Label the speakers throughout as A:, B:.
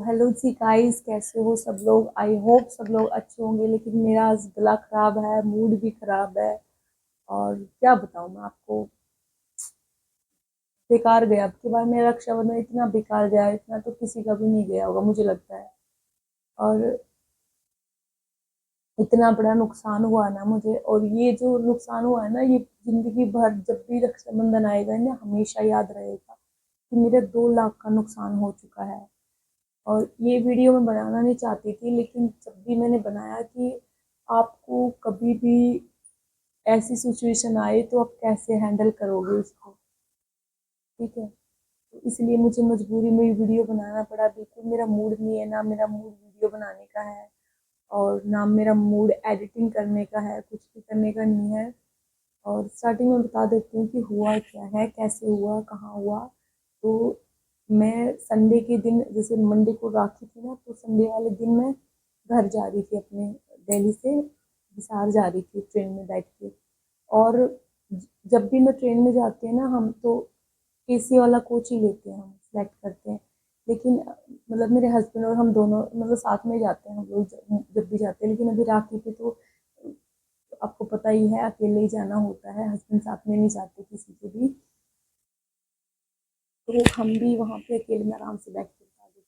A: Hello जी guys, कैसे हो सब लोग। आई होप सब लोग अच्छे होंगे, लेकिन मेरा आज गला खराब है, मूड भी खराब है। और क्या बताऊं मैं आपको। बेकार गया, अब की बार मेरा रक्षाबंधन इतना बेकार गया, इतना तो किसी का भी नहीं गया होगा मुझे लगता है। और इतना बड़ा नुकसान हुआ ना मुझे, और ये जो नुकसान हुआ है ना, ये जिंदगी भर जब भी रक्षाबंधन आएगा ना हमेशा याद रहेगा कि मेरे 2 लाख का नुकसान हो चुका है। और ये वीडियो मैं बनाना नहीं चाहती थी, लेकिन जब भी मैंने बनाया कि आपको कभी भी ऐसी सिचुएशन आए तो आप कैसे हैंडल करोगे उसको। ठीक है, तो इसलिए मुझे मजबूरी में वीडियो बनाना पड़ा। बिल्कुल मेरा मूड नहीं है, ना मेरा मूड वीडियो बनाने का है और ना मेरा मूड एडिटिंग करने का है, कुछ भी करने का नहीं है। और स्टार्टिंग में बता देती हूँ कि हुआ क्या है, कैसे हुआ, कहाँ हुआ। तो मैं संडे के दिन, जैसे मंडे को राखी थी ना, तो संडे वाले दिन मैं घर जा रही थी अपने, दिल्ली से हिसार जा रही थी ट्रेन में बैठ के। और जब भी मैं ट्रेन में जाती है ना, हम तो एसी वाला कोच ही लेते हैं, हम सेलेक्ट करते हैं। लेकिन मतलब मेरे हस्बैंड और हम दोनों मतलब साथ में जाते हैं हम लोग, जब भी जाते हैं। लेकिन अभी राखी पे तो आपको पता ही है, अकेले ही जाना होता है, हस्बैंड साथ में नहीं जाते किसी के भी। तो हम भी वहाँ पे अकेले में आराम से बैठ के जा रहे थे।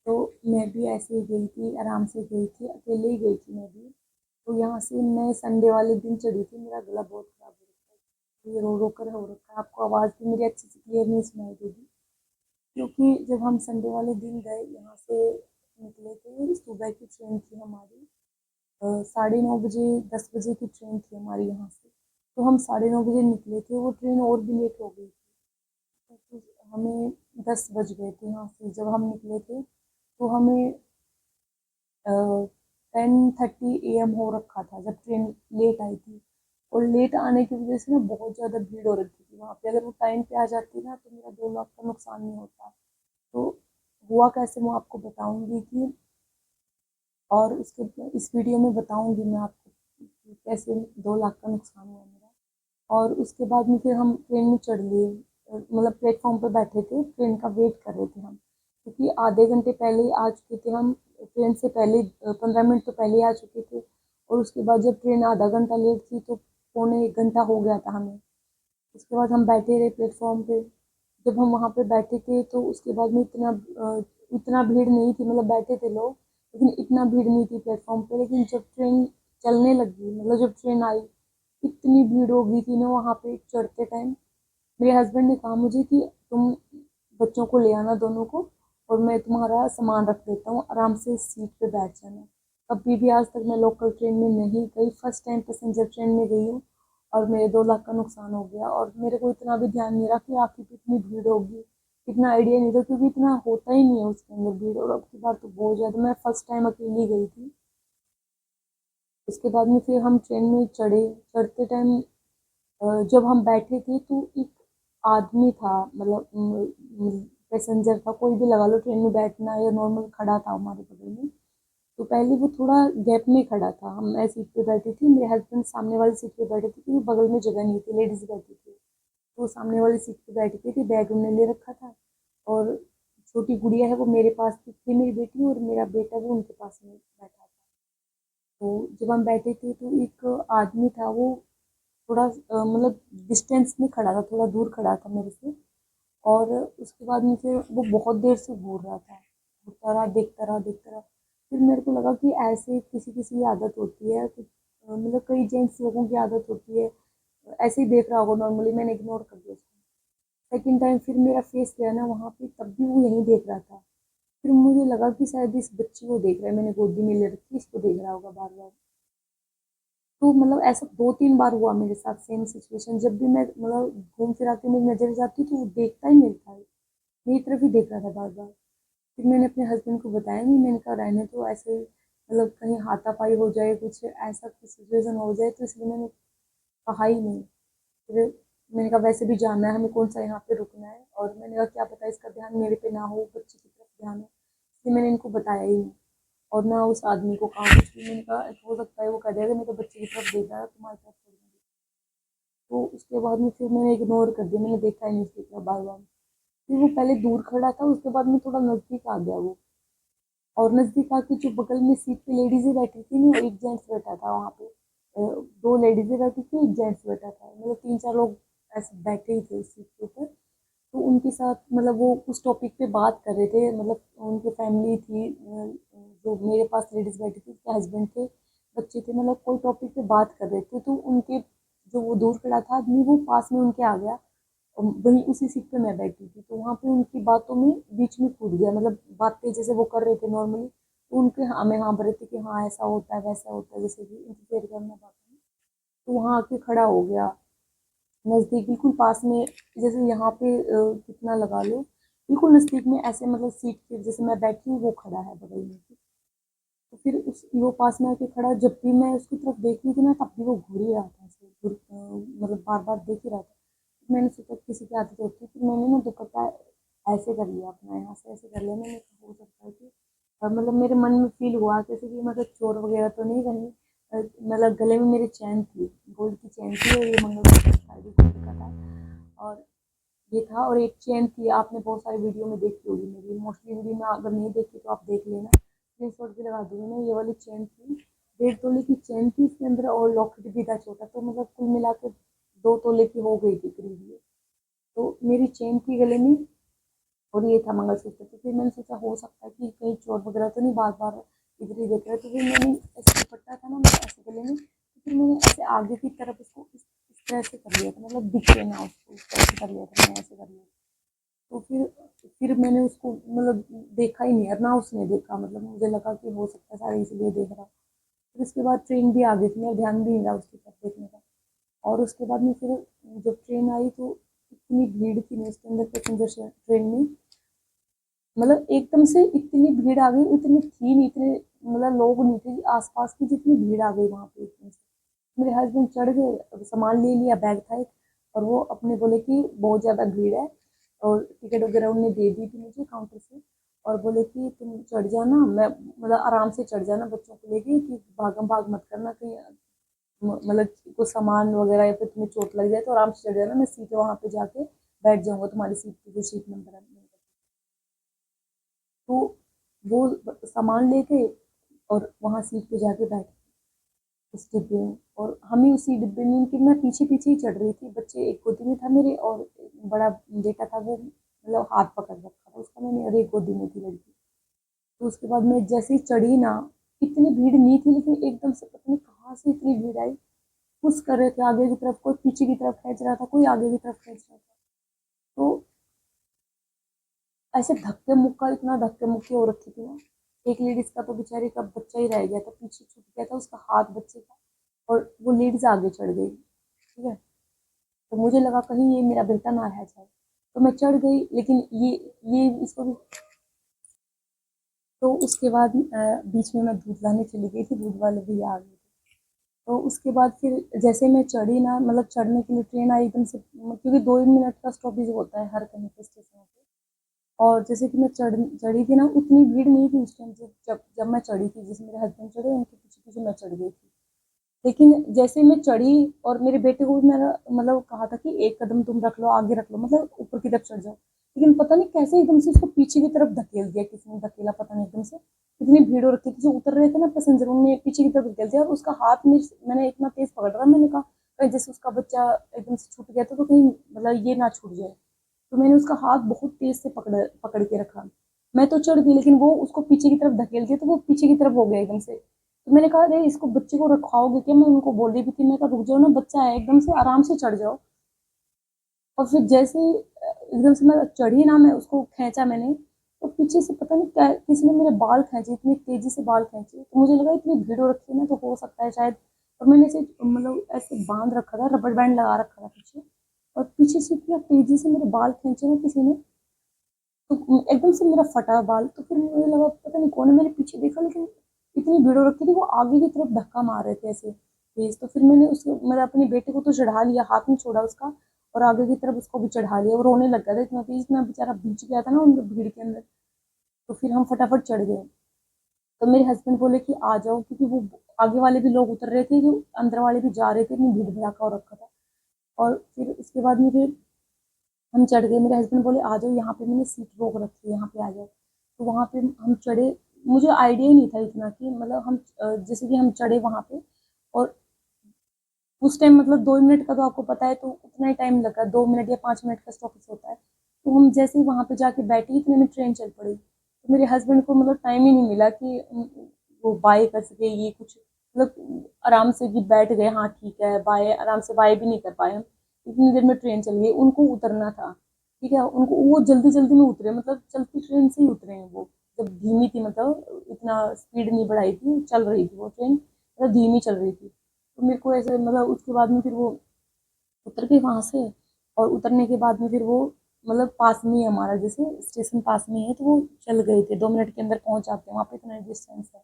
A: तो मैं भी ऐसे ही गई थी, आराम से गई थी, अकेले ही गई थी मैं भी। तो यहाँ से मैं संडे वाले दिन चढ़ी थी, मेरा गला बहुत खराब हो रखा है, ये रो रो कर हो रखा है, आपको आवाज़ भी मेरी अच्छे से क्लियर नहीं सुनाई देगी। क्योंकि जब हम संडे वाले दिन गए, यहाँ से निकले थे, सुबह की ट्रेन थी हमारी, 9:30 बजे, 10 बजे की ट्रेन थी हमारी यहाँ से। तो हम 9:30 बजे निकले थे, वो ट्रेन और भी लेट हो गई थी। तो हमें 10 बज गए थे यहाँ से जब हम निकले थे। तो हमें 10:30 AM हो रखा था जब ट्रेन लेट आई थी। और लेट आने की वजह से ना बहुत ज़्यादा भीड़ हो रखी थी वहाँ पे। अगर वो टाइम पे आ जाती ना तो मेरा 2 लाख का नुकसान नहीं होता। तो हुआ कैसे मैं आपको बताऊंगी कि, और उसके इस वीडियो में बताऊंगी मैं आपको कि कैसे 2 लाख का नुकसान हुआ मेरा। और उसके बाद में फिर हम ट्रेन में चढ़ लिए, मतलब प्लेटफॉर्म पे बैठे थे, ट्रेन का वेट कर रहे थे हम, क्योंकि आधे घंटे पहले ही आ चुके थे हम। ट्रेन से पहले 15 मिनट तो पहले ही आ चुके थे। और उसके बाद जब ट्रेन आधा घंटा लेट थी तो पौने 1 घंटा हो गया था हमें। उसके बाद हम बैठे रहे प्लेटफॉर्म पे। जब हम वहाँ पे बैठे थे तो उसके बाद में इतना भीड़ नहीं थी, मतलब बैठे थे लोग, लेकिन इतना भीड़ नहीं थी प्लेटफॉर्म पे। लेकिन जब ट्रेन चलने लगी, मतलब जब ट्रेन आई, इतनी भीड़ हो गई थी ना वहाँ पे चढ़ते टाइम। मेरे हस्बैंड ने कहा मुझे कि तुम बच्चों को ले आना दोनों को, और मैं तुम्हारा सामान रख देता हूँ, आराम से सीट पे बैठ जाना। कभी भी आज तक मैं लोकल ट्रेन में नहीं गई, फर्स्ट टाइम पैसेंजर ट्रेन में गई हूँ। और मेरे 2 लाख का नुकसान हो गया, और मेरे को इतना भी ध्यान नहीं रहा कि आखिर कितनी भीड़ होगी, इतना आइडिया नहीं था, क्योंकि इतना होता ही नहीं है उसके अंदर भीड़। और अब की बार तो बहुत ज़्यादा, मैं फर्स्ट टाइम अकेली गई थी। उसके बाद में फिर हम ट्रेन में चढ़े। चढ़ते टाइम जब हम बैठे थे तो एक आदमी था, मतलब पैसेंजर था, कोई भी लगा लो, ट्रेन में बैठना या नॉर्मल खड़ा था हमारे बगल में। तो पहले वो थोड़ा गैप में खड़ा था, हम मैं सीट पे बैठी थी, मेरे हस्बैंड सामने वाली सीट पे बैठे थे, क्योंकि बगल में जगह नहीं थी, लेडीज बैठी थी। तो सामने वाली सीट पे बैठी थी, बैग उन्होंने ले रखा था। और छोटी गुड़िया है वो मेरे पास थी, मेरी बेटी, और मेरा बेटा वो उनके पास में बैठा था। तो जब हम बैठे थे तो एक आदमी था, वो थोड़ा मतलब डिस्टेंस में खड़ा था, थोड़ा दूर खड़ा था मेरे से। और उसके बाद में फिर वो बहुत देर से घूर रहा था, घूरता रहा, देखता रहा, देखता रहा। फिर मेरे को लगा कि ऐसे किसी किसी की आदत होती है, कुछ मतलब कई जेंट्स लोगों की आदत होती है, ऐसे ही देख रहा होगा नॉर्मली, मैंने इग्नोर कर दिया उसको। सेकेंड टाइम फिर मेरा फेस गया ना वहाँ पे, तब भी वो यहीं देख रहा था। फिर मुझे लगा कि शायद इस बच्ची को देख रहा है, मैंने गोदी में ले रखी, इसको देख रहा होगा बार बार। तो मतलब ऐसा 2-3 बार हुआ मेरे साथ सेम सिचुएशन। जब भी मैं मतलब घूम फिरा के मेरी नजर जाती तो वो देखता ही मेरे था, मेरी तरफ ही देख रहा था बार बार। फिर मैंने अपने हस्बैंड को बताया नहीं, मैंने कहा रहने तो ऐसे, मतलब कहीं हाथापाई हो जाए, कुछ ऐसा कुछ सिचुएशन हो जाए, तो इसलिए मैंने कहा ही नहीं। फिर मैंने कहा वैसे भी जाना है हमें, कौन सा यहाँ पे रुकना है, और मैंने कहा क्या पता इसका ध्यान मेरे पे ना हो, बच्चे की तरफ ध्यान हो, इसलिए मैंने इनको बताया ही नहीं। और ना उस आदमी को कहा कुछ भी, मैंने कहा हो सकता है वो कह देगा मैं तो बच्चे की तरफ देख रहा है, तुम्हारी तरफ थोड़ी ना देख रहा है। तो उसके बाद में फिर मैंने इग्नोर कर दिया, मैंने देखा ही नहीं उसकी तरफ बार बार। फिर वो पहले दूर खड़ा था, उसके बाद में थोड़ा नजदीक आ गया वो। और नजदीक आके जो बगल में सीट पे लेडीजें बैठी थी ना, एक जेंट्स बैठा था वहां पे। दो लेडीजें बैठी थी, एक जेंट्स बैठा था, मतलब तीन चार लोग ऐसे बैठे ही थे उस सीट के ऊपर। तो उनके साथ मतलब वो उस टॉपिक पे बात कर रहे थे, मतलब उनकी फैमिली थी, जो मेरे पास लेडीज बैठी थी उसके हस्बैंड थे, बच्चे थे, मतलब कोई टॉपिक पे बात कर रहे थे। तो उनके जो वो दूर खड़ा था आदमी, वो पास में उनके आ गया। वहीं उसी सीट पे मैं बैठी थी, तो वहां पे उनकी बातों में बीच में कूद गया, मतलब बातें जैसे वो कर रहे थे नॉर्मली, तो उनके हाँ में हाँ भरे थे कि हाँ ऐसा होता है वैसा होता है, जैसे कि इंटरफेयर करना बातों में। तो वहां आके खड़ा हो गया नजदीक, बिल्कुल पास में, जैसे यहाँ पे कितना लगा लो, बिल्कुल नजदीक में ऐसे, मतलब सीट के जैसे मैं बैठी हूँ वो खड़ा है बगल में। तो फिर उस वो पास में आके खड़ा, जब भी मैं उसकी तरफ देख रही थी ना, तब भी वो घूर ही रहा था ऐसे, मतलब बार बार देख ही रहा था। मैंने सोचा किसी की आदत होती है, फिर मैंने ना दुपट्टा ऐसे कर लिया अपना, यहाँ से ऐसे कर लिया। मैंने कहा, हो सकता है कि मतलब मेरे मन में फील हुआ जैसे कि मतलब चोर वगैरह तो नहीं करनी। मतलब गले में मेरी चैन थी, गोल्ड की चैन थी, और ये मंगलसूत्र था, ये गोल्ड का था। और ये था, और एक चेन थी, आपने बहुत सारी वीडियो में देखी होगी मेरी, मोस्टली वीडियो में अगर नहीं देखी तो आप देख लेना, स्क्रीनशॉट भी लगा दूंगी मैं। ये वाली चेन थी, 1.5 तोले की चेन थी इसके अंदर, और लॉकेट भी था छोटा, तो मतलब कुल मिला के 2 तोले की हो गई थी करीब ये। तो मेरी चेन थी गले में, और ये था मंगलसूत्र। तो फिर मैंने सोचा हो सकता है कि कहीं चोर वगैरह तो नहीं बार बार इधर ही देख रहे। तो फिर मैंने ऐसे दुपट्टा था ना मेरा ऐसे गले में, तो फिर मैंने ऐसे आगे की तरफ इसको इस तरह से कर लिया था, मतलब दिखे ना उसको, इस तरह से कर लिया था, मैंने ऐसे कर लिया था। तो फिर मैंने उसको मतलब देखा ही नहीं, और ना उसने देखा, मतलब मुझे लगा कि हो सकता है सारे इसलिए देख रहा। फिर उसके बाद ट्रेन भी आ गई थी, मेरा ध्यान भी नहीं रहा उसकी तरफ देखने का। और उसके बाद में फिर जब ट्रेन आई तो इतनी भीड़ थी ना उसके अंदर, पैसेंजर ट्रेन में, मतलब एकदम से इतनी भीड़ आ गई, इतनी थी नहीं, इतने मतलब लोग नहीं थे आसपास की, जितनी भीड़ आ गई वहां पे एकदम से। मेरे हस्बैंड चढ़ गए, सामान ले लिया, बैग था एक, और वो अपने बोले कि बहुत ज्यादा भीड़ है, और टिकट वगैरह उन्होंने दे दी थी मुझे काउंटर से। और बोले कि तुम चढ़ जाना, मैं मतलब आराम से चढ़ जाना बच्चों को लेके, कि भागम भाग मत करना कहीं, मतलब कुछ सामान वगैरह या फिर तुम्हें चोट लग जाए तो आराम से चढ़ जाना, मैं सीट वहां पे जाके बैठ जाऊंगा तुम्हारी सीट पे, जो सीट नंबर है। तो वो सामान लेके और वहां सीट पे जाके बैठ उस डिब्बे में, और हम ही उसी डिब्बे में, उनके मैं पीछे पीछे ही चढ़ रही थी, बच्चे एक गोदी में था मेरे, और एक बड़ा बेटा था, वो मतलब हाथ पकड़ रखा था उसका मैंने, और एक गोदी में थी लड़की। तो उसके बाद मैं जैसे ही चढ़ी ना, इतनी भीड़ नहीं थी, लेकिन एकदम से पता नहीं कहाँ से इतनी भीड़ आई। पुश कर रहे थे आगे की तरफ, कोई पीछे की तरफ खींच रहा था, कोई आगे की तरफ खींच रहा था। तो ऐसे धक्के मुक्का, इतना धक्के मुक्की हो रखी थी ना। एक लेडीज का तो बेचारी का बच्चा ही रह गया था, पीछे छूट गया था उसका हाथ बच्चे का, और वो लेडीज आगे चढ़ गई, ठीक है। तो मुझे लगा कहीं ये मेरा बेटा ना रह जाए, तो मैं चढ़ गई, लेकिन ये इसको भी। तो उसके बाद बीच में मैं दूध लाने चली गई थी, दूध वाले भैया आ गए थे। तो उसके बाद फिर जैसे मैं चढ़ी ना, मतलब चढ़ने के लिए ट्रेन आई एकदम से, क्योंकि 2 ही मिनट का स्टॉपेज होता है हर कहीं पे स्टेशन पे। और जैसे कि मैं चढ़ी थी ना, उतनी भीड़ नहीं थी उस टाइम से, जब जब मैं चढ़ी थी, जैसे मेरे हस्बैंड चढ़े उनके पीछे पीछे मैं चढ़ गई थी। लेकिन जैसे मैं चढ़ी, और मेरे बेटे को भी मैंने मतलब कहा था कि एक कदम तुम रख लो, आगे रख लो, मतलब ऊपर की तरफ चढ़ जाओ। लेकिन पता नहीं कैसे एकदम से उसको पीछे की तरफ धकेल दिया, किसी ने धकेला पता नहीं एकदम से। इतनी भीड़ हो रखी थी, जो उतर रहे थे ना पैसेंजर, उन्होंने पीछे की तरफ धकेल दिया, और उसका हाथ में मैंने इतना तेज पकड़ रहा, मैंने कहा कहीं जैसे उसका बच्चा एकदम से छूट गया था, तो कहीं मतलब ये ना छूट जाए। तो मैंने उसका हाथ बहुत तेज से पकड़ पकड़ के रखा। मैं तो चढ़ गई, लेकिन वो उसको पीछे की तरफ धकेल दिया, तो वो पीछे की तरफ हो गया एकदम से। तो मैंने कहा अरे इसको बच्चे को रखाओगे क्या, मैं उनको बोल रही भी थी, मैं कहा रुक जाओ ना, बच्चा है, एकदम से आराम से चढ़ जाओ। और फिर जैसे ही एकदम से मैं चढ़ी ना, मैं उसको खींचा मैंने, तो पीछे से पता नहीं क्या किसी ने मेरे बाल खींचे, इतनी तेजी से बाल खींचे, तो मुझे लगा इतनी भीड़ हो रखी है ना, तो हो सकता है शायद। और मैंने इसे मतलब ऐसे बांध रखा था, रबर बैंड लगा रखा था पीछे, और पीछे से इतना तेजी से मेरे बाल खींचे ना किसी ने, तो एकदम से मेरा फटा बाल। तो फिर मुझे लगा पता नहीं कौन है, मैंने पीछे देखा, लेकिन इतनी भीड़ हो रखी थी, वो आगे की तरफ धक्का मार रहे थे ऐसे तेज। तो फिर मैंने उसको मतलब अपने बेटे को तो चढ़ा लिया, हाथ में छोड़ा उसका, और आगे की तरफ उसको भी चढ़ा लिया, वो रोने लग गया था इतना तेज, इतना बेचारा बीच गया था ना उन भीड़ के अंदर। तो फिर हम फटाफट चढ़ गए। तो मेरे हस्बैंड बोले कि आ जाओ, क्योंकि वो आगे वाले भी लोग उतर रहे थे, जो अंदर वाले भी जा रहे थे, इतनी भीड़ भड़ाका हो रखा था। और फिर उसके बाद मुझे हम चढ़ गए, मेरे हस्बैंड बोले आ जाओ यहाँ पे, मैंने सीट रोक रखी है यहाँ पे आ जाओ। तो वहाँ पे हम चढ़े, मुझे आइडिया ही नहीं था इतना कि मतलब हम जैसे कि हम चढ़े वहाँ पे, और उस टाइम मतलब 2 मिनट का तो आपको पता है, तो उतना ही टाइम लगा, 2 मिनट या 5 मिनट का स्टॉपेज होता है। तो हम जैसे ही वहाँ पे जाके बैठे इतने में ट्रेन चल पड़ी, तो मेरे हस्बैंड को मतलब टाइम ही नहीं मिला कि वो बाय कर सके, ये कुछ मतलब आराम से कि बैठ गए, हाँ ठीक है बाय, आराम से बाय भी नहीं कर पाए हम, इतनी देर में ट्रेन चल गई, उनको उतरना था। ठीक है, उनको वो जल्दी जल्दी में उतरे, मतलब चलती ट्रेन से ही उतरे हैं वो, जब धीमी थी, मतलब इतना स्पीड नहीं बढ़ाई थी, चल रही थी वो ट्रेन, मतलब धीमी चल रही थी। तो मेरे को ऐसे मतलब उसके बाद में फिर वो उतर गए वहां से, और उतरने के बाद में फिर वो मतलब पास में ही है हमारा, जैसे स्टेशन पास में है, तो वो चल गए थे, 2 मिनट के अंदर पहुंच जाते हैं वहाँ पे, इतना डिस्टेंस है।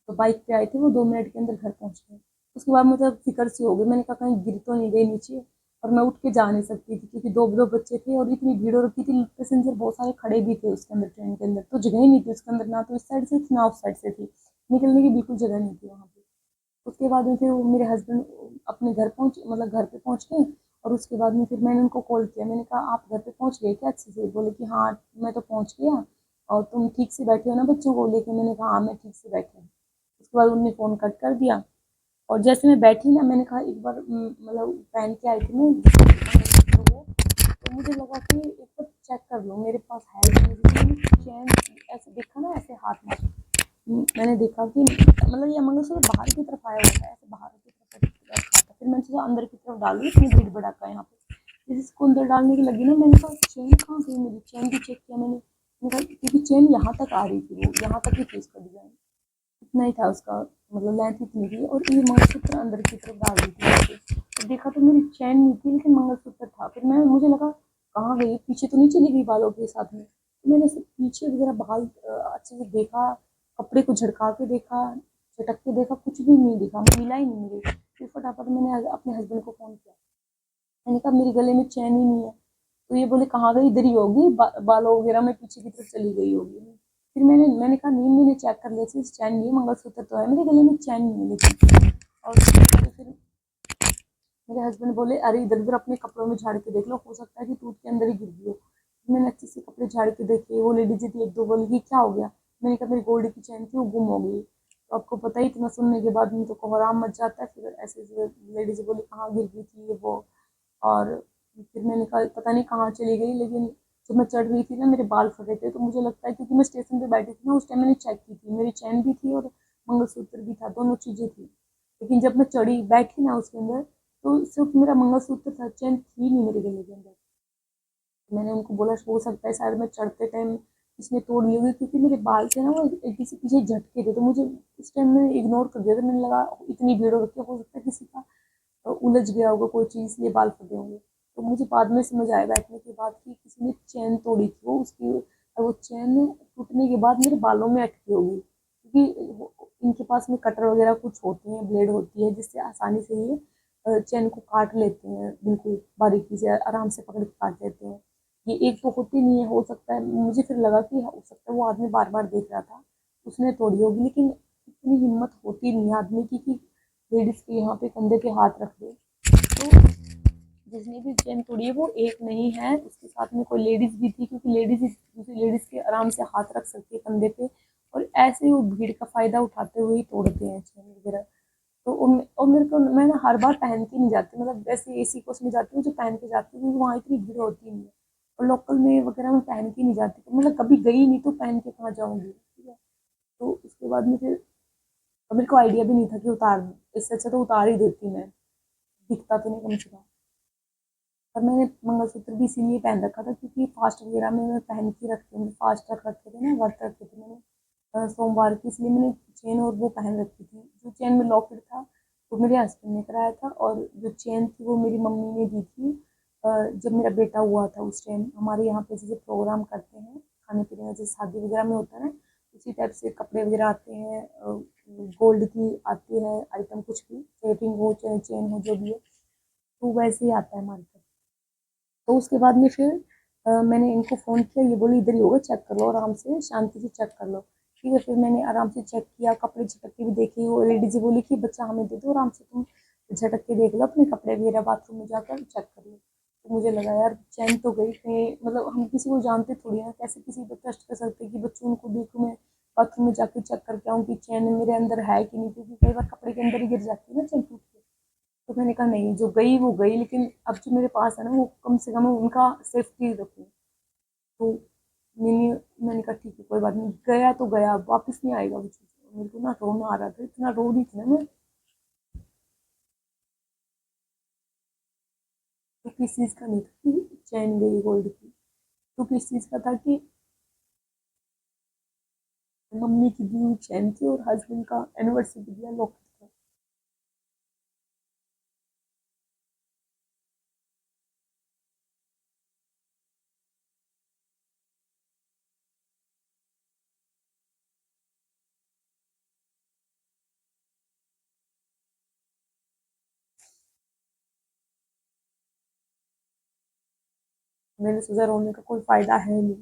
A: तो बाइक पे आए थे वो, 2 मिनट के अंदर घर पहुंच गए। उसके बाद मतलब फिक्र सी हो गई, मैंने कहा कहीं गिर तो नहीं गई नीचे, और मैं उठ के जा नहीं सकती थी क्योंकि दो दो बच्चे थे और इतनी भीड़ हो रखी थी, पैसेंजर बहुत सारे खड़े भी थे उसके अंदर, ट्रेन के अंदर तो जगह ही नहीं थी उसके अंदर, ना तो इस साइड से थी ना उस साइड से थी, निकलने की बिल्कुल जगह नहीं थी वहाँ पे। उसके बाद में फिर वो मेरे हस्बैंड अपने घर पहुँच, मतलब घर पे पहुँच गए, और उसके बाद में फिर मैंने उनको कॉल किया, मैंने कहा आप घर पे पहुँच गए क्या अच्छे से? बोले कि हाँ मैं तो पहुँच गया, और तुम ठीक से बैठे हो ना बच्चों को लेके? मैंने कहा हाँ मैं ठीक से बैठी हूँ। उसके बाद उन्होंने फ़ोन कट कर दिया, और जैसे मैं बैठी ना, मैंने कहा एक बार मतलब पहन के आई थी मैं तो मुझे लगा कि एक बार चेक कर लो मेरे पास है कि नहीं, क्योंकि मैंने चैन ऐसे देखा ना, ऐसे हाथ में मैंने देखा कि मतलब ये मंगलसूत्र बाहर की तरफ आया हुआ है, ऐसे बाहर की तरफ रखा था, फिर मैंने सोचा अंदर की तरफ डाल दी, इतनी भीड़ भड़ाका यहाँ पे, जैसे इसको अंदर डालने की लगी ना, मैंने कहा चेन कहाँ गई मेरी? चेन भी चेक किया मैंने कहा क्योंकि चेन यहाँ तक आ रही थी, वो यहाँ तक ही थी उसका डिजाइन, इतना ही था उसका, मतलब लेंथ इतनी थी, और ये मंगलसूत्र अंदर की तरफ डाल दी थी वहाँ पे। तो देखा तो मेरी चैन नहीं थी लेकिन मंगलसूत्र था, फिर मैं मुझे लगा कहाँ गई, पीछे तो नहीं चली गई बालों के साथ में? तो मैंने सब पीछे वगैरह बाल अच्छे से देखा, कपड़े को झड़का के देखा, झटक के देखा, कुछ भी नहीं दिखा, मिला ही नहीं मुझे। फिर फटाफट मैंने अपने हस्बैंड को फ़ोन किया, मैंने कहा मेरे गले में चैन ही नहीं है। तो ये बोले कहाँ गई? इधर ही होगी, बालों वगैरह में पीछे की तरफ चली गई होगी। फिर मैंने कहा नहीं, मैंने चेक कर लिया, सिर्फ चैन नहीं है, मंगलसूत्र तो है मेरे गले में, चैन नहीं है लेकिन। और फिर मेरे हस्बैंड बोले अरे इधर उधर अपने कपड़ों में झाड़ के देख लो, हो सकता है कि टूट के अंदर ही गिर गई हो। मैंने अच्छे से कपड़े झाड़ के देखे, वो लेडीज थी एक दो, बोली कि क्या हो गया? मैंने कहा मेरी गोल्ड की चैन थी वो गुम हो गई। तो आपको पता ही, इतना सुनने के बाद में तो कोहराम मच जाता है, फिर ऐसे ऐसे लेडीज बोली कहाँ गिर गई थी ये वो। और फिर मैंने कहा पता नहीं कहाँ चली गई, लेकिन जब मैं चढ़ रही थी ना मेरे बाल फट रहे थे, तो मुझे लगता है क्योंकि मैं स्टेशन पे बैठी थी ना उस टाइम, मैंने चेक की थी, मेरी चैन भी थी और मंगलसूत्र भी था, दोनों चीज़ें थी। लेकिन जब मैं चढ़ी बैठी ना उसके अंदर, तो सिर्फ मेरा मंगलसूत्र था, चैन थी नहीं मेरे गले के अंदर। मैंने उनको बोला हो सकता है शायद मैं चढ़ते टाइम इसने तोड़ ली होगी, क्योंकि मेरे बाल थे ना वो एक किसी पीछे झटके थे, तो मुझे उस टाइम में इग्नोर कर दिया था, मैंने लगा इतनी भीड़ हो रखी है, हो सकता है किसी का उलझ गया होगा कोई चीज़, इसलिए बाल फटे होंगे। तो मुझे बाद में समझ आया बैठने के बाद कि किसी ने चैन तोड़ी थी वो उसकी, और वो चैन टूटने के बाद मेरे बालों में अटकी होगी, क्योंकि इनके पास में कटर वगैरह कुछ होते हैं, ब्लेड होती है जिससे आसानी से ये चैन को काट लेते हैं, बिल्कुल बारीकी से आराम से पकड़ के काट लेते हैं। ये एक तो होती नहीं है, हो सकता है, मुझे फिर लगा कि हो सकता है वो आदमी बार बार देख रहा था, उसने तोड़ी होगी, लेकिन इतनी हिम्मत होती नहीं है आदमी की कि लेडीज के यहाँ पे कंधे पे हाथ रख दे। तो जिसने भी चेन तोड़ी है वो एक नहीं है, उसके साथ में कोई लेडीज भी थी, क्योंकि लेडीज दूसरी लेडीज के आराम से हाथ रख सकती है कंधे पे, और ऐसे ही वो भीड़ का फायदा उठाते हुए ही तोड़ते हैं चेन वगैरह। तो और मेरे को, मैं ना हर बार पहन के नहीं जाती, मतलब वैसे एसी कोच में जाती हूँ जो पहन के जाती हूँ, क्योंकि वहाँ इतनी भीड़ होती नहीं है, और लोकल में वगैरह में पहन के नहीं जाती, तो मतलब कभी गई नहीं तो पहन के कहाँ जाऊँगी, ठीक है। तो उसके बाद में फिर मेरे को आइडिया भी नहीं था कि उतार दूँ, इससे अच्छा तो उतार ही देती मैं, दिखता तो नहीं कम से कम। और मैंने मंगलसूत्र भी इसीलिए पहन रखा था क्योंकि फास्ट वगैरह में मैं पहन के रखती हूँ, फास्ट रख रखे थे ना, व्रत रखे थे मैंने सोमवार की, इसलिए मैंने चेन और वो पहन रखी थी। जो चेन में लॉकेट था वो मेरे हस्बैंड ने कराया था, और जो चेन थी वो मेरी मम्मी ने दी थी जब मेरा बेटा हुआ था। उस टाइम हमारे यहाँ पे जैसे प्रोग्राम करते हैं खाने पीने में, जैसे शादी वगैरह में होता है ना, उसी टाइप से कपड़े वगैरह आते हैं, गोल्ड की आती है आइटम, कुछ भी रिंग हो चाहे चेन हो जो भी है, तो वैसे ही आता है हमारे पास। तो उसके बाद में फिर मैंने इनको फ़ोन किया, ये बोली इधर ही होगा चेक कर लो, आराम से शांति से चेक कर लो। ठीक है, फिर मैंने आराम से चेक किया, कपड़े झटक के भी देखे, वो लेडी जी बोली कि बच्चा हमें दे दो, आराम से तुम झटक के देख लो अपने कपड़े वगैरह, बाथरूम में जाकर चेक कर लो। तो मुझे लगा यार चैन तो गई कहीं, मतलब हम किसी को जानते थोड़ी ना, कैसे किसी पर ट्रस्ट कर सकते कि बच्चों उनको देखूँ मैं, बाथरूम में जाके चेक करके आऊँ कि चैन मेरे अंदर है कि नहीं, क्योंकि कई बार कपड़े के अंदर ही गिर जाती है ना चैन टूट के। तो मैंने कहा नहीं, जो गई वो गई, लेकिन अब जो मेरे पास है ना वो कम से कम उनका सेफ्टी रखूँ। तो मैंने मैंने कहा ठीक है कोई बात नहीं, गया तो गया, वापस नहीं आएगा वो चीज़। मेरे को ना रोना आ रहा था, इतना रो रही थी ना मैं। तो किस चीज़ का नहीं था कि चैन गई गोल्ड की, तो किस चीज़ का था कि मम्मी की दी हुई चैन थी और हस्बैंड का एनिवर्सरी दिया लॉकेट था। मैंने सोचा रोने का कोई फायदा है नहीं।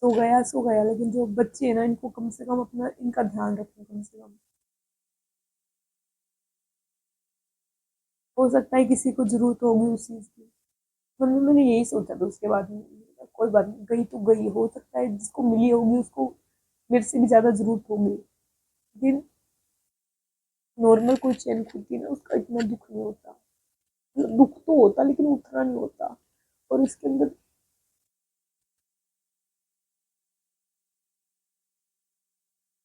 A: सो गया, लेकिन जो बच्चे हैं ना इनको कम से कम अपना इनका ध्यान रखना कम से कम। हो सकता है किसी को जरूरत होगी उस चीज की। मतलब मैंने यही सोचा था उसके बाद में, कोई बात नहीं, गई तो गई, हो सकता है जिसको मिली होगी उसको मेरे से भी ज्यादा जरूरत होगी, लेकिन नॉर्मल कोई चैन खुलती है ना उसका इतना दुख नहीं होता। मतलब दुख तो होता लेकिन उतना नहीं होता। और इसके अंदर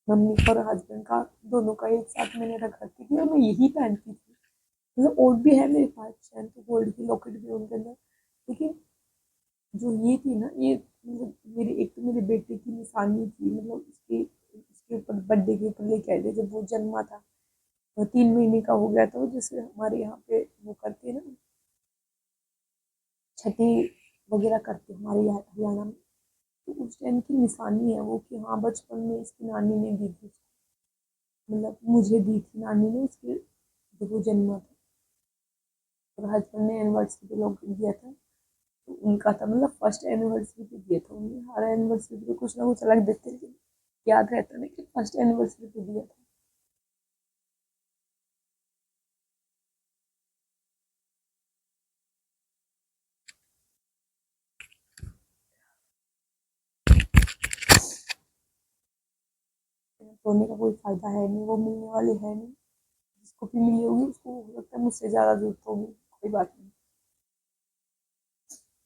A: मम्मी और हस्बैंड का दोनों का एक साथ मैंने रख रखी थी और मैं यही पहनती थी। मतलब और भी है मेरे पास चैन, तो गोल्ड की लॉकेट भी है उनके अंदर, लेकिन जो ये थी ना ये, मतलब मेरे एक तो मेरे बेटे की निशानी थी, मतलब उसके उसके ऊपर बर्थडे के ऊपर लेके आए थे जब वो जन्मा था। वो 3 महीने का हो गया था, वो जैसे हमारे यहाँ पे वो करते हैं ना, छठी वगैरह करते हैं हमारे यहाँ हरियाणा में। तो उस टाइम की निशानी है वो कि हाँ बचपन में इसकी नानी ने दी थी, मतलब मुझे दी थी नानी ने उसके जब वो जन्मा था। और हस्बैंड ने एनिवर्सरी पे लोग दिया था, तो उनका था, मतलब फर्स्ट एनिवर्सरी पे दिया था उन्होंने। हर एनिवर्सरी पे कुछ ना कुछ अलग देते थे, याद रहता नहीं कि फर्स्ट एनिवर्सरी पे दिया था। रोने का कोई फायदा है नहीं, वो मिलने वाले है नहीं। जिसको भी मिली होगी उसको हो सकता है मुझसे ज्यादा जरूरत होगी, कोई बात नहीं।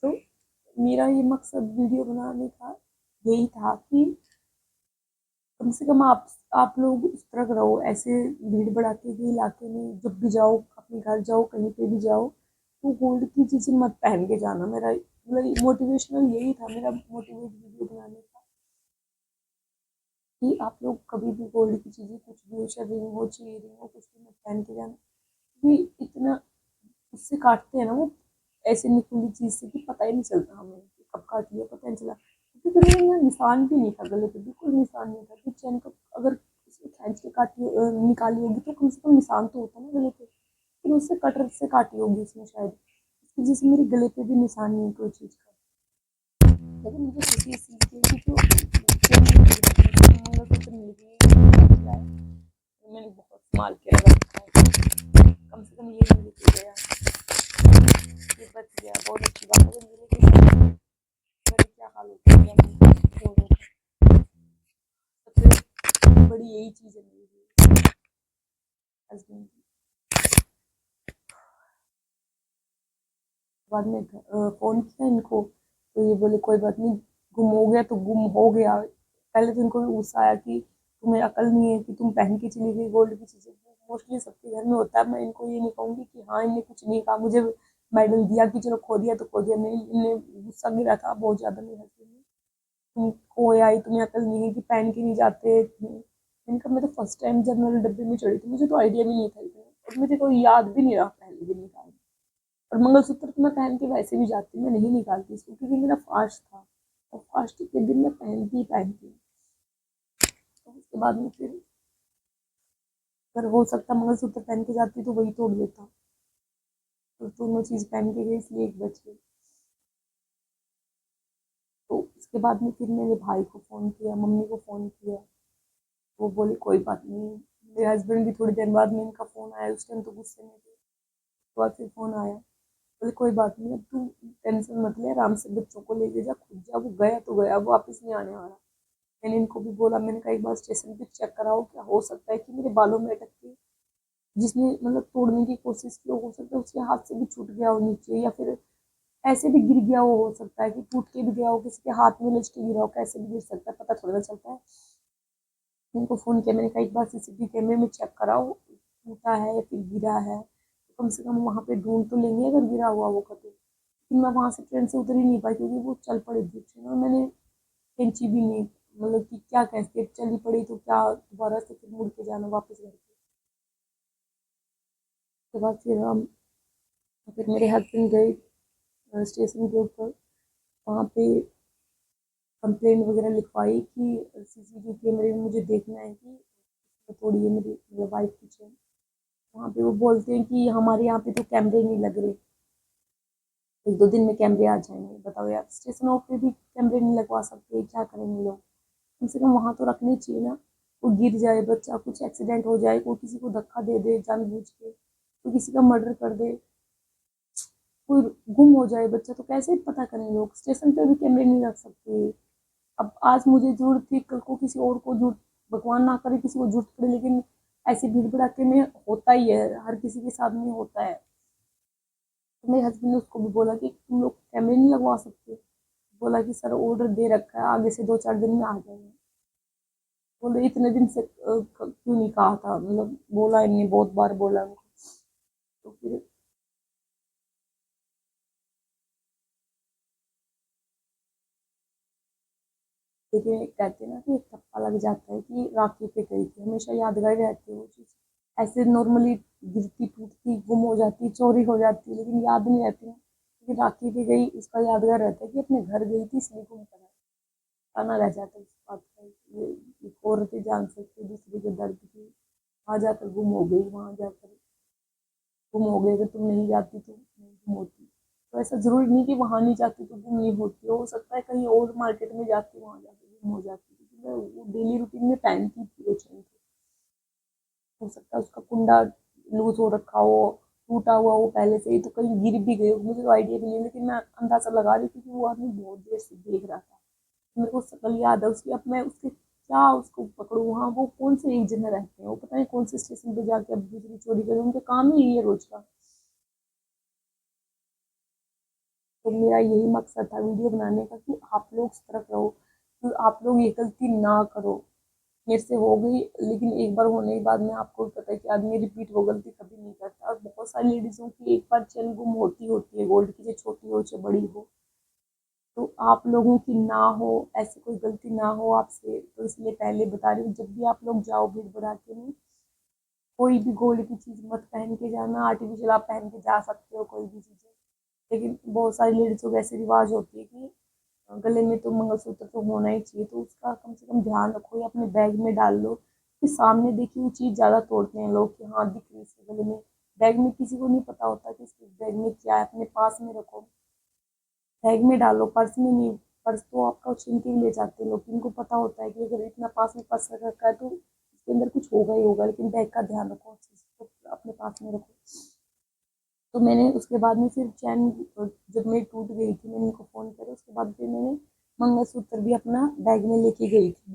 A: तो मेरा ये मकसद वीडियो बनाने का यही था कि कम से कम आप लोग उस तरह रहो, ऐसे भीड़ भड़ाके के इलाके में जब भी जाओ, अपने घर जाओ कहीं पे भी जाओ, तो गोल्ड की चीजें मत पहन के जाना। मेरा मतलब मोटिवेशनल यही था, मेरा मोटिवेट वीडियो बनाने का, कि आप लोग कभी भी गोल्ड की चीजें कुछ भी हो, रिंग हो, चेयरिंग हो, कुछ भी मत पहन के जाना। क्योंकि इतना उससे काटते हैं ना वो, ऐसे निकुली चीज से कि पता ही नहीं चलता हमें कि कब काट लिया, पता नहीं चला। क्योंकि मेरे यहाँ निशान भी नहीं था गले पे, बिल्कुल निशान नहीं था कि चैन का अगर इसको खींच के काटी निकाली होगी तो कम से कम निशान तो होता ना गले पे, फिर उससे कटर से काटी होगी उसने शायद, इसकी वजह से मेरे गले पे भी निशान नहीं है कोई चीज का। लेकिन मुझे खुशी इस चीज की है कि जो मंगलसूत्र मिल गई है, मैंने बहुत संभाल के रखा है, कम से कम ये नहीं लेके गया, ये बच गया, बहुत अच्छी बात है। अगर ये लेके गया मेरा क्या हाल होता है, सबसे बड़ी यही चीज है मेरी हस्बैंड की। बाद में फोन किया इनको, तो ये बोले कोई बात नहीं, गुम हो गया तो गुम हो गया। पहले तो इनको भी गुस्सा आया कि तुम्हें अकल नहीं है कि तुम पहन के चली गई गोल्ड की चीजें। मोस्टली सबके घर में होता है, मैं इनको ये नहीं कहूंगी कि हाँ इनने कुछ नहीं कहा मुझे, मेडल दिया कि चलो खो दिया तो खो दिया, नहीं इनने गुस्सा गिरा था बहुत ज्यादा मेरे हस्बैंड ने, तुम खोए आई, तुम्हें अकल नहीं है कि पहन के नहीं जाते। मैंने कहा मैं तो फर्स्ट टाइम जनरल डब्बे में चढ़ी थी, मुझे तो आइडिया भी नहीं था इतना, और मुझे कोई याद भी नहीं रहा पहले दिन निकाल। और मंगलसूत्र तो मैं पहन के वैसे भी जाती, मैं नहीं निकालती इसको क्योंकि मेरा फास्ट था, और फास्ट के दिन मैं पहनती ही पहनती हूँ। तो उसके बाद में फिर अगर हो सकता मंगलसूत्र पहन के जाती तो वही तोड़ देता, तो दोनों चीज पहन के गई इसलिए एक बच गई। तो इसके बाद में फिर मेरे भाई को फोन किया, मम्मी को फोन किया, वो बोली कोई बात नहीं। मेरे हस्बैंड भी थोड़ी देर बाद में, इनका फ़ोन आया, उस टाइम तो गुस्से में थे, उसके बाद फिर फ़ोन आया, बोले कोई बात नहीं, अब तू टेंशन मत ले, आराम से बच्चों को लेके जा, खुद जा, वो गया तो गया, वो वापस नहीं आने वाला। मैंने इनको भी बोला, मैंने कहा एक बार स्टेशन पे चेक कराओ, क्या हो सकता है कि मेरे बालों में अटक के जिसने मतलब तोड़ने की कोशिश की हो सकता है उसके हाथ से भी छूट गया हो नीचे, या फिर ऐसे भी गिर गया हो सकता है कि टूट के भी गया हो, किसी के हाथ में लचके गिरा हो, कैसे भी गिर सकता है, पता थोड़ा ना चलता है। उनको फ़ोन किया, मैंने कहा एक बार सीसीटीवी कैमरे में चेक कराओ, टूटा है या फिर गिरा है, तो कम से कम वहाँ पे ढूंढ तो लेंगे अगर गिरा हुआ वो कभी। लेकिन मैं वहाँ से ट्रेन से उतर ही नहीं पाई क्योंकि वो चल पड़ी थी ट्रेन, और मैंने खींची भी नहीं, मतलब कि क्या कहते, चली पड़ी तो क्या दोबारा से फिर मुड़ के जाना वापस घर के। उसके बाद फिर मेरे हस्बैंड गए स्टेशन के ऊपर, वहाँ पे कंप्लेंट वगैरह लिखवाई कि सीसीटीवी कैमरे में मुझे देखना है कि थोड़ी है मेरी मतलब वाइफ की चेन। वहाँ पे वो बोलते हैं कि हमारे यहाँ पे तो कैमरे नहीं लग रहे, एक दो दिन में कैमरे आ जाएंगे। बताओ यार, स्टेशनों पे भी कैमरे नहीं लगवा सकते, क्या करेंगे लोग? कम से कम वहाँ तो रखने चाहिए ना। वो गिर जाए बच्चा, कुछ एक्सीडेंट हो जाए, कोई किसी को धक्का दे दे जानबूझ के, कोई किसी का मर्डर कर दे, कोई गुम हो जाए बच्चा, तो कैसे पता करें लोग? स्टेशन पे भी कैमरे नहीं रख सकते। अब आज मुझे जरूरत थी, कल को किसी और को जरूरत, भगवान ना करे किसी को जरूरत पड़े, लेकिन ऐसी भीड़ भड़ाके में होता ही है, हर किसी के साथ में होता है। तो मेरे हस्बैंड ने उसको भी बोला कि तुम लोग कैमरे नहीं लगवा सकते? बोला कि सर ऑर्डर दे रखा है, आगे से 2-4 दिन में आ जाएंगे। बोले इतने दिन से क्यों नहीं कहा था, मतलब बोला इनने, बहुत बार बोला उनको। तो फिर लेकिन एक कहते हैं ना कि एक ठप्पा लग जाता है कि राखी पे गई थी, हमेशा यादगार रहती है वो चीज़। ऐसे नॉर्मली गिरती टूटती गुम हो जाती, चोरी हो जाती, लेकिन याद नहीं रहती है कि राखी पे गई, उसका यादगार रहता है कि अपने घर गई थी इसलिए गुम करा, खाना रह जाता है उस बात का। ये औरतें जान सकती है दूसरे के दर्द की, वहाँ जाकर गुम हो गई, वहाँ जाकर गुम हो गए, अगर तुम नहीं जाती तो नहीं गुम होती। तो ऐसा जरूरी नहीं कि वहाँ नहीं जाती तो गुम नहीं होती, हो सकता है कहीं और मार्केट में जाती, वहाँ जाकर गुम हो जाती, क्योंकि मैं वो डेली रूटीन में पहनती थी वो चेन। हो सकता है उसका कुंडा लूज हो रखा हो, टूटा हुआ हो पहले से ही, तो कहीं गिर भी गई हो, मुझे तो आइडिया भी नहीं है, लेकिन मैं अंदाजा लगा रही थी कि वो आदमी बहुत देर से देख रहा था। मेरे को शक्ल याद है उसकी, अब मैं उसके क्या उसको पकड़ू, वहाँ वो कौन से एक जगह रहते हैं, वो पता नहीं कौन से स्टेशन पे जाके अब दूसरी चोरी करें, उनका काम ही यही है रोज का। तो मेरा यही मकसद था वीडियो बनाने का कि आप लोग सतर्क रहो, कि आप लोग ये गलती ना करो। मेरे से हो गई, लेकिन एक बार होने के बाद में आपको भी पता है कि आदमी रिपीट वो गलती कभी नहीं करता, और बहुत सारी लेडीजों की एक बार चेन गुम होती है गोल्ड की, चाहे छोटी हो चाहे बड़ी हो। तो आप लोगों की ना हो, ऐसी कोई गलती ना हो आपसे, तो इसलिए पहले बता रही हूँ, जब भी आप लोग जाओ भीड़ भड़ाके में, कोई भी गोल्ड की चीज मत पहन के जाना। आर्टिफिशियल आप पहन के जा सकते हो कोई भी चीजें, लेकिन बहुत सारी लेडीजों के ऐसे रिवाज होती है कि गले में तो मंगलसूत्र तो होना ही चाहिए, तो उसका कम से कम ध्यान रखो या अपने बैग में डाल लो, कि सामने देखी हुई चीज ज्यादा तोड़ते हैं लोग, कि हाँ दिख रही है इसके गले में। बैग में किसी को नहीं पता होता कि इसके बैग में क्या है, अपने पास में रखो, बैग में डालो, पर्स में नहीं। पर्स तो आपका छीन के भी ले जाते हैं लोग, इनको पता होता है कि अगर इतना पास में पर्स रख रखा है तो इसके अंदर कुछ होगा ही होगा, लेकिन बैग का ध्यान रखो, चीज को अपने पास में रखो। तो मैंने उसके बाद में फिर चैन जब मेरी टूट गई थी, मैंने उनको फ़ोन करा, उसके बाद फिर मैंने मंगलसूत्र भी अपना बैग में लेके गई थी,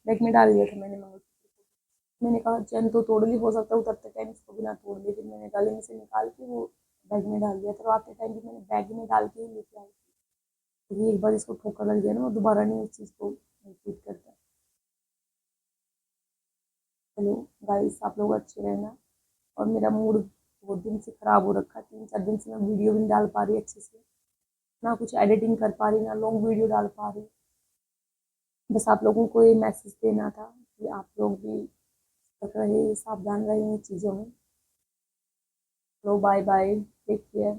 A: बैग में डाल दिया था मैंने मंगलसूत्र। मैंने कहा चैन तो तोड़ ली, हो सकता है उतरते टाइम इसको भी ना तोड़ ली, फिर मैंने गले में से निकाल के वो बैग में डाल दिया था, और आते टाइम भी मैंने बैग में डाल के ही लेके आई थी, क्योंकि एक बार इसको ठोकर लग जाए ना, वो दोबारा नहीं उस चीज़ को रिपीट करता। चलो गाइस, आप लोग अच्छे रहना। और मेरा मूड बहुत दिन से ख़राब हो रखा है, 3-4 दिन से मैं वीडियो भी नहीं डाल पा रही अच्छे से, ना कुछ एडिटिंग कर पा रही, ना लॉन्ग वीडियो डाल पा रही। बस आप लोगों को ये मैसेज देना था कि आप लोग भी सतर्क रहे, सावधान रहे इन चीज़ों में। लो बाय बाय, टेक केयर।